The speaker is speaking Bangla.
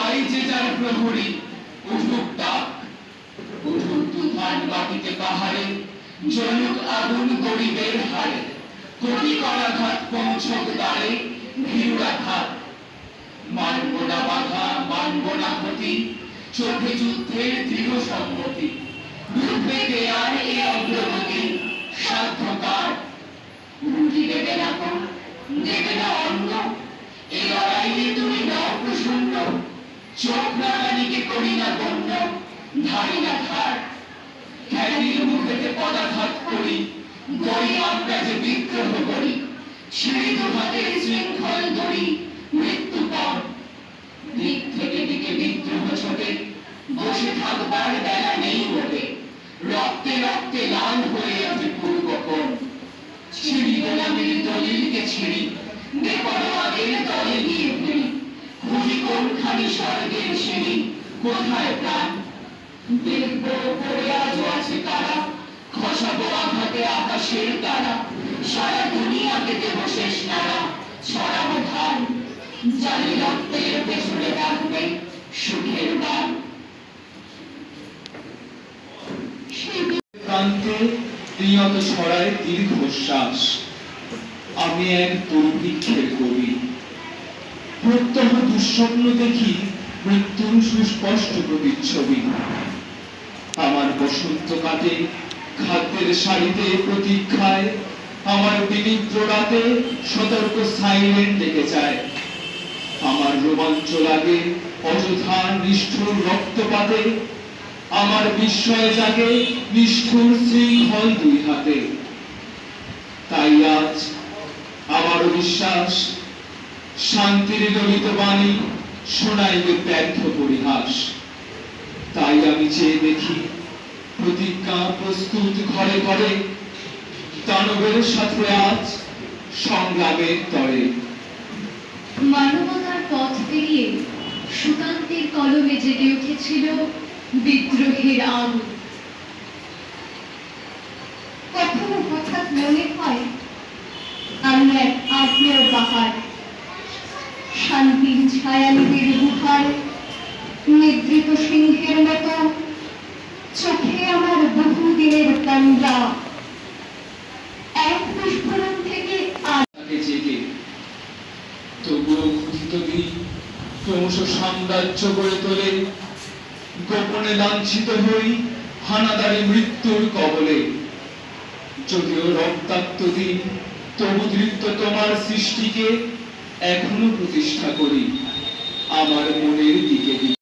তাই যে যার প্রহরী উঠুক ডাক, উঠুক তুফান মাটিতে পাহাড়ে, জ্বলুক আগুন গরিবের হাড়ে, কোটি করাঘাত পৌঁছক দ্বারে, ভিড়া ঘাত। মানব না বাধা, মানব না ক্ষতি, চোখে যুদ্ধের দৃঢ় সম্মতি, দুর্বেগে আর এ অগ্রগতি সাধ্যকার। রুটি দেবে না কো, দেবে না অন্ন, এ লড়াইয়ে তুমি নাও প্রসন্ন, চোখ রাগানিকে করি না গণ্য, ধারি না ধার। খ্যাতির মুখেতে পদাঘাত করি, গড়ি আমরা যে বিদ্রোহ করি, ছিঁড়ি দুহাতের শৃঙ্খল দড়ি, মৃত্যুপণ। দিক থেকে দিকে বিদ্রোহ ছোটে, বসে থাকবার বেলা নেই মোটে, রক্তে রক্তে লাল হয়ে ওঠে পূর্বকোণ। ছিঁড়ি গোলামীর দলিলকে ছিঁড়ি, বেপরোয়াদের দলে গিয়ে ফিরি, খুঁজি কোনখানি স্বর্গের সিঁড়ি, কোথায় প্রাণ। দেখবো পড়ে আজও আছে কারা, খসাবো আঘাতে আকাশের তারা, সারা দুনিয়াকে দেব শেষ নাড়া, ছড়াবো ধান, জানি রক্তের পেছনে রাখবে সুখের গান। প্রান্তে নিয়ত ছড়ায় দীর্ঘশ্বাস, আমি এক দুর্ভিক্ষের কবি। প্রত্যহ দুঃস্বপ্ন দেখি মৃত্যুর সুস্পষ্ট প্রতিচ্ছবি। আমার বসন্ত কাটে খাদ্যের সারিতে প্রতীক্ষায়, আমার বিনিদ্র রাতে সতর্ক সাইরেন ডেকে যায়। আমার রোমাঞ্চ লাগে অযথা নিষ্ঠুর রক্তপাতে, আমার বিস্ময় জাগে নিষ্ঠুর শৃঙ্খল দুই হাতে। তাই আজ আমার বিশ্বাস, শান্তির ললিত বাণী শোনাইবে ব্যর্থ পরিহাস। তাই আমি চেয়ে দেখি প্রতিজ্ঞা প্রস্তুত ঘরে ঘরে, দানবের সাথে আজ সংগ্রামের তরে। মানবতার পথ পেরিয়ে সুকান্তের কলমে জেগে উঠেছিল বিদ্রোহের আগুন। কখনো হঠাৎ মনে হয় আমি এক আগ্নেয় পাহাড়, শান্তির ছায়ানিবিড় গুহায় নিদ্রিত সিংহের মতো, চোখে আমার বহুদিনের কান্না। এক বিস্ফোরণ থেকে জেগে তবুও ক্ষুধিত দিন ক্রমশ সাম্রাজ্য গড়ে তোলে, গোপনে লাঞ্ছিত হই হানাদারি মৃত্যুর কবলে। যদিও রক্তাক্ত দিন, তবু দৃপ্ত তোমার সৃষ্টিকে এখনো প্রতিষ্ঠা করি। আমার মনে